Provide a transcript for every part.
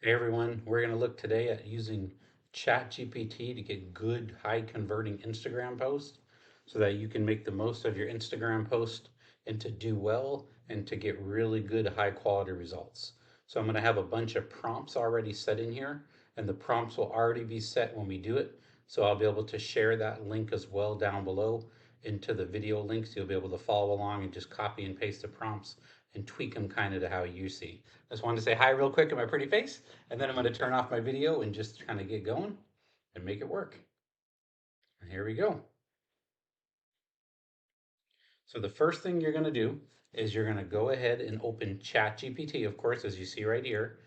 Hey everyone, we're going to look today at using ChatGPT to get good, high converting Instagram posts so that you can make the most of your Instagram post and to do well and to get really good, high quality results. So I'm going to have a bunch of prompts already set in here, and the prompts will already be set when we do it. So I'll be able to share that link as well down below into the video links. You'll be able to follow along and just copy and paste the prompts and tweak them kind of to how you see. I just wanted to say hi real quick at my pretty face, and then I'm going to turn off my video and just kind of get going and make it work. And here we go. So the first thing you're going to do is you're going to go ahead and open ChatGPT, of course, as you see right here.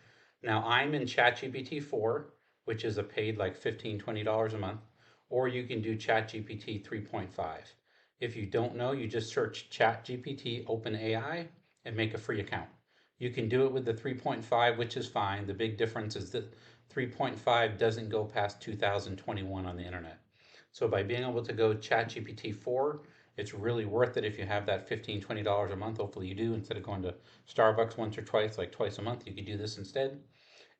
Now I'm in ChatGPT 4, which is a paid like $15-20 a month, or you can do ChatGPT 3.5. If you don't know, you just search ChatGPT OpenAI and make a free account. You can do it with the 3.5, which is fine. The big difference is that 3.5 doesn't go past 2021 on the internet. So by being able to go ChatGPT 4, it's really worth it if you have that $15-20 a month. Hopefully you do. Instead of going to Starbucks once or twice, like twice a month, you could do this instead.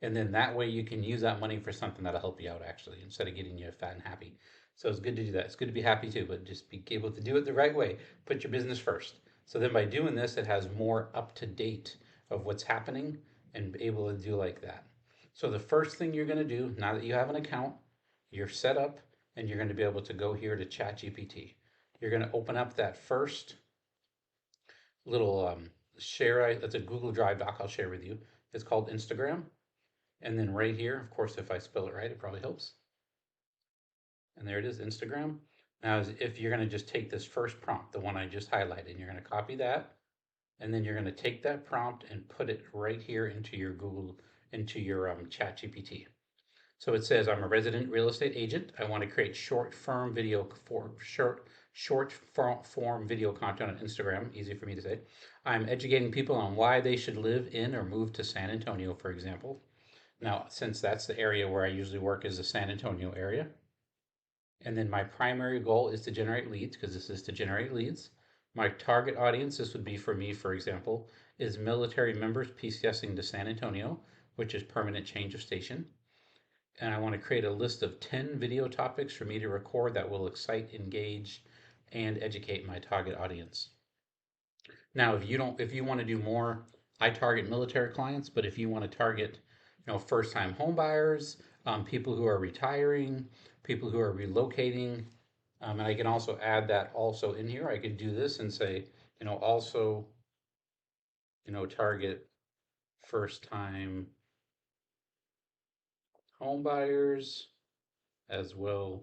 And then that way you can use that money for something that'll help you out actually, instead of getting you fat and happy. So it's good to do that. It's good to be happy too, but just be able to do it the right way. Put your business first. So then by doing this, it has more up to date of what's happening and be able to do like that. So the first thing you're going to do now that you have an account, you're set up, and you're going to be able to go here to ChatGPT. You're going to open up that first little share. That's a Google Drive doc I'll share with you. It's called Instagram. And then right here, of course, if I spell it right, it probably helps. And there it is, Instagram. Now, if you're going to just take this first prompt, the one I just highlighted, and you're going to copy that, and then you're going to take that prompt and put it right here into your into your Chat GPT. So it says, I'm a resident real estate agent. I want to create short form video content on Instagram. Easy for me to say. I'm educating people on why they should live in or move to San Antonio, for example. Now, since that's the area where I usually work is the San Antonio area. And then my primary goal is to generate leads because this is to generate leads. My target audience, this would be for me, for example, is military members PCSing to San Antonio, which is permanent change of station. And I want to create a list of 10 video topics for me to record that will excite, engage, and educate my target audience. Now, if you want to do more, I target military clients, but if you want to target, first-time home buyers, people who are retiring, people who are relocating, and I can also add that also in here. I could do this and say, also, target first-time home buyers as well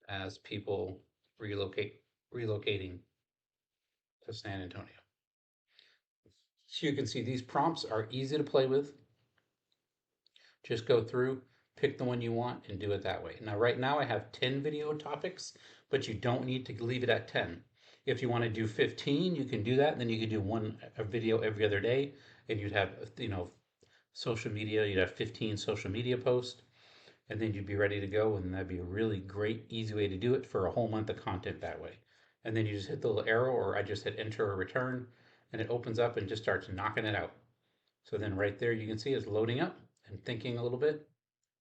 as people relocating to San Antonio. So you can see these prompts are easy to play with. Just go through, pick the one you want, and do it that way. Now, right now I have 10 video topics, but you don't need to leave it at 10. If you want to do 15, you can do that. And then you could do a video every other day, and you'd have, social media. You'd have 15 social media posts, and then you'd be ready to go. And that'd be a really great, easy way to do it for a whole month of content that way. And then you just hit the little arrow, or I just hit enter or return, and it opens up and just starts knocking it out. So then right there, you can see it's loading up and thinking a little bit,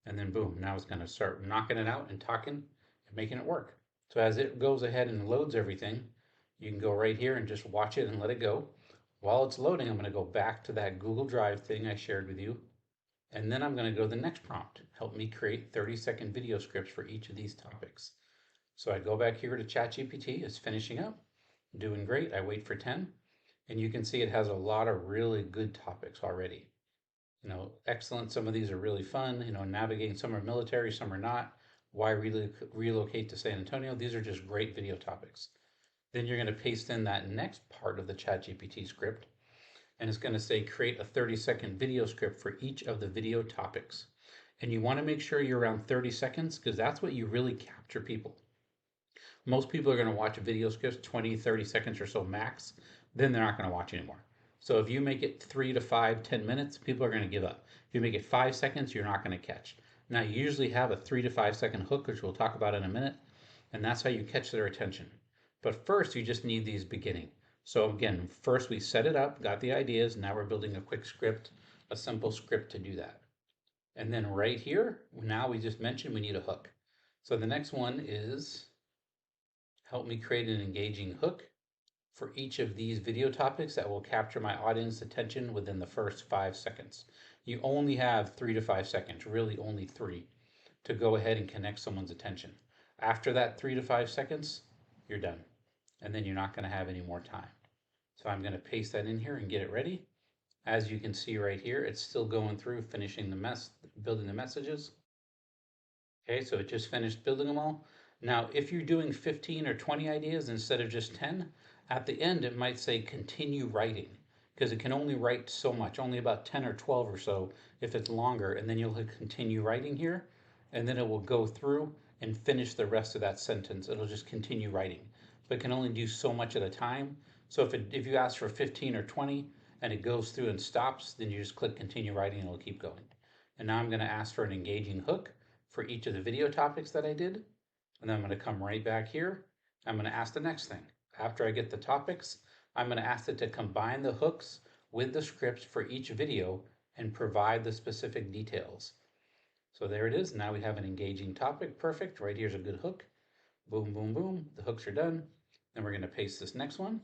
and then boom, now it's going to start knocking it out and talking and making it work. So as it goes ahead and loads everything, you can go right here and just watch it and let it go. While it's loading, I'm going to go back to that Google Drive thing I shared with you, and then I'm going to go to the next prompt. Help me create 30-second video scripts for each of these topics. So I go back here to ChatGPT. It's finishing up, doing great. I wait for 10, and you can see it has a lot of really good topics already. Excellent. Some of these are really fun. Navigating. Some are military, some are not. Why relocate to San Antonio? These are just great video topics. Then you're going to paste in that next part of the ChatGPT script, and it's going to say create a 30-second video script for each of the video topics. And you want to make sure you're around 30 seconds because that's what you really capture people. Most people are going to watch video scripts 20, 30 seconds or so max. Then they're not going to watch anymore. So if you make it 3 to 5, 10 minutes, people are going to give up. If you make it 5 seconds, you're not going to catch. Now, you usually have a 3 to 5 second hook, which we'll talk about in a minute, and that's how you catch their attention. But first, you just need these beginning. So again, first we set it up, got the ideas. Now we're building a quick script, a simple script to do that. And then right here, now we just mentioned we need a hook. So the next one is help me create an engaging hook for each of these video topics that will capture my audience attention within the first 5 seconds. You only have 3 to 5 seconds, really only three, to go ahead and connect someone's attention. After that 3 to 5 seconds, you're done. And then you're not going to have any more time. So I'm going to paste that in here and get it ready. As you can see right here, it's still going through, finishing building the messages. Okay, so it just finished building them all. Now, if you're doing 15 or 20 ideas instead of just 10, at the end it might say continue writing because it can only write so much, only about 10 or 12 or so if it's longer, and then you'll hit continue writing here, and then it will go through and finish the rest of that sentence. It'll just continue writing, but it can only do so much at a time. So if you ask for 15 or 20 and it goes through and stops, then you just click continue writing and it'll keep going. And now I'm going to ask for an engaging hook for each of the video topics that I did. And then I'm going to come right back here. I'm going to ask the next thing. After I get the topics, I'm going to ask it to combine the hooks with the scripts for each video and provide the specific details. So there it is. Now we have an engaging topic. Perfect. Right here's a good hook. Boom, boom, boom. The hooks are done. Then we're going to paste this next one.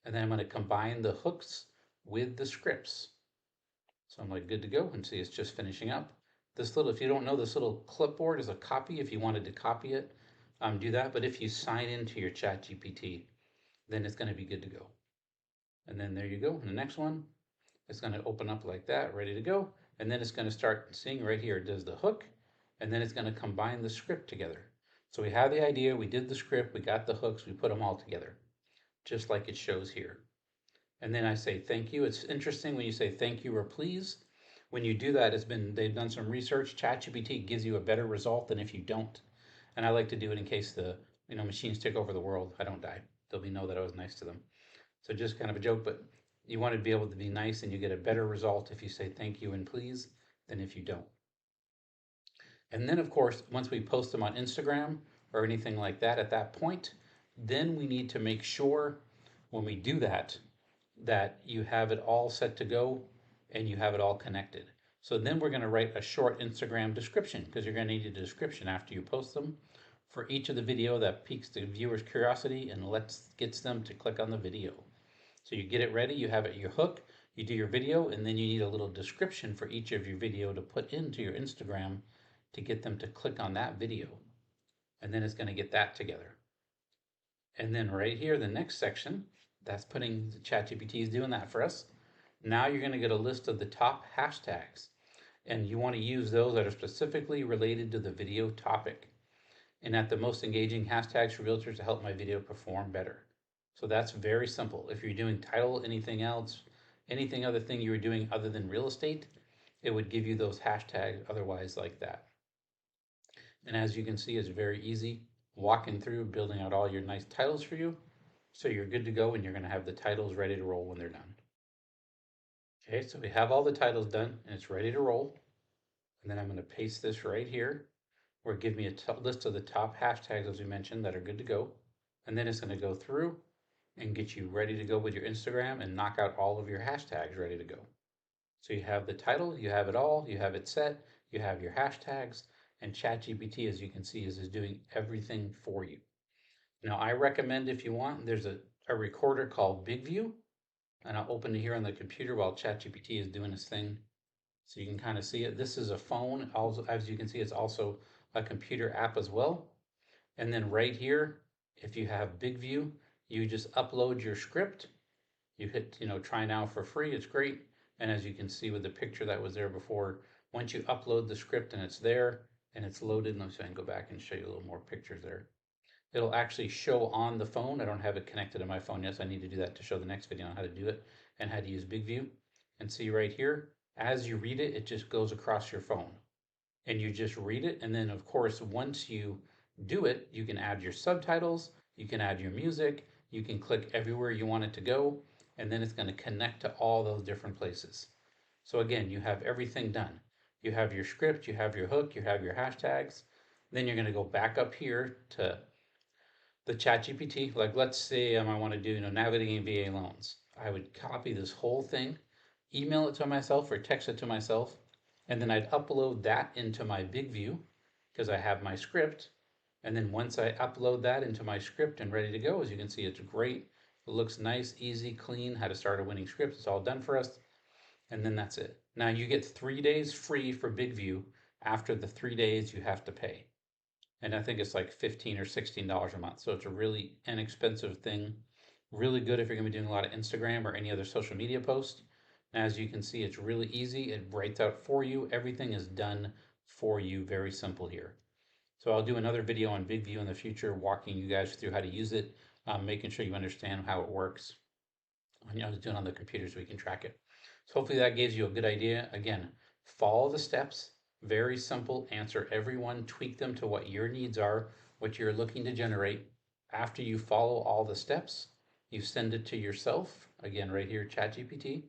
And then I'm going to combine the hooks with the scripts. So I'm like good to go, and see it's just finishing up. This little, if you don't know, this little clipboard is a copy. If you wanted to copy it, do that. But if you sign into your ChatGPT, then it's going to be good to go. And then there you go. And the next one, it's going to open up like that, ready to go. And then it's going to start seeing right here, it does the hook, and then it's going to combine the script together. So we have the idea, we did the script, we got the hooks, we put them all together, just like it shows here. And then I say thank you. It's interesting when you say thank you or please. When you do that, they've done some research. ChatGPT gives you a better result than if you don't. And I like to do it in case the machines take over the world. I don't die. They'll know that I was nice to them. So just kind of a joke, but you want to be able to be nice, and you get a better result if you say thank you and please than if you don't. And then of course, once we post them on Instagram or anything like that at that point, then we need to make sure when we do that, that you have it all set to go and you have it all connected. So then we're going to write a short Instagram description, because you're going to need a description after you post them for each of the video that piques the viewer's curiosity and gets them to click on the video. So you get it ready, you have it your hook, you do your video, and then you need a little description for each of your video to put into your Instagram to get them to click on that video. And then it's going to get that together. And then right here, the next section, that's putting the ChatGPT is doing that for us. Now you're going to get a list of the top hashtags, and you want to use those that are specifically related to the video topic, and at the most engaging hashtags for realtors to help my video perform better. So that's very simple. If you're doing title, anything else, anything other thing you were doing other than real estate, it would give you those hashtags otherwise like that. And as you can see, it's very easy walking through, building out all your nice titles for you. So you're good to go, and you're going to have the titles ready to roll when they're done. Okay, so we have all the titles done and it's ready to roll. And then I'm going to paste this right here, where it gives me a list of the top hashtags, as we mentioned, that are good to go. And then it's going to go through and get you ready to go with your Instagram and knock out all of your hashtags ready to go. So you have the title, you have it all, you have it set, you have your hashtags, and ChatGPT, as you can see, is doing everything for you. Now, I recommend, if you want, there's a recorder called BigView, and I'll open it here on the computer while ChatGPT is doing its thing, so you can kind of see it. This is a phone. Also, as you can see, it's also a computer app as well. And then right here, if you have BigView, you just upload your script. You hit, try now for free. It's great. And as you can see with the picture that was there before, once you upload the script and it's there and it's loaded, let me see if I can go back and show you a little more pictures there. It'll actually show on the phone. I don't have it connected to my phone yet, so I need to do that to show the next video on how to do it and how to use BigView. And see right here, as you read it, it just goes across your phone. And you just read it, and then of course, once you do it, you can add your subtitles, you can add your music, you can click everywhere you want it to go, and then it's going to connect to all those different places. So again, you have everything done. You have your script, you have your hook, you have your hashtags. Then you're going to go back up here to the ChatGPT, like let's say I want to do, navigating VA loans. I would copy this whole thing, email it to myself or text it to myself, and then I'd upload that into my big view because I have my script. And then once I upload that into my script and ready to go, as you can see, it's great. It looks nice, easy, clean, how to start a winning script. It's all done for us. And then that's it. Now you get 3 days free for big view. After the 3 days, you have to pay, and I think it's like $15 or $16 a month. So it's a really inexpensive thing. Really good if you're going to be doing a lot of Instagram or any other social media posts. And as you can see, it's really easy. It writes out for you. Everything is done for you. Very simple here. So I'll do another video on VidView in the future, walking you guys through how to use it, making sure you understand how it works. I was doing on the computer so we can track it. So hopefully that gives you a good idea. Again, follow the steps. Very simple. Answer everyone. Tweak them to what your needs are, what you're looking to generate. After you follow all the steps, you send it to yourself. Again, right here, ChatGPT.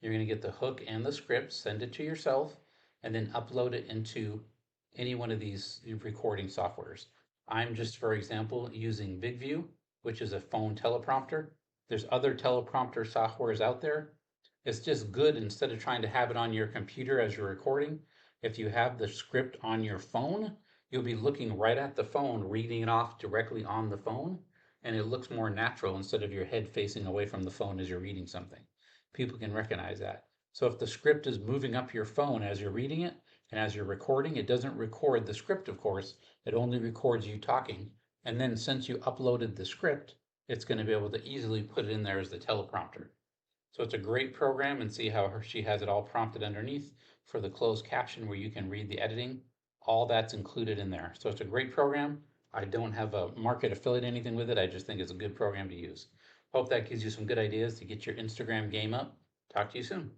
You're going to get the hook and the script. Send it to yourself, and then upload it into any one of these recording softwares. I'm just, for example, using VidView, which is a phone teleprompter. There's other teleprompter softwares out there. It's just good, instead of trying to have it on your computer as you're recording, if you have the script on your phone, you'll be looking right at the phone, reading it off directly on the phone, and it looks more natural instead of your head facing away from the phone as you're reading something. People can recognize that. So if the script is moving up your phone as you're reading it and as you're recording, it doesn't record the script, of course, it only records you talking. And then since you uploaded the script, it's going to be able to easily put it in there as the teleprompter. So it's a great program, and see how she has it all prompted underneath for the closed caption where you can read the editing. All that's included in there. So it's a great program. I don't have a market affiliate anything with it. I just think it's a good program to use. Hope that gives you some good ideas to get your Instagram game up. Talk to you soon.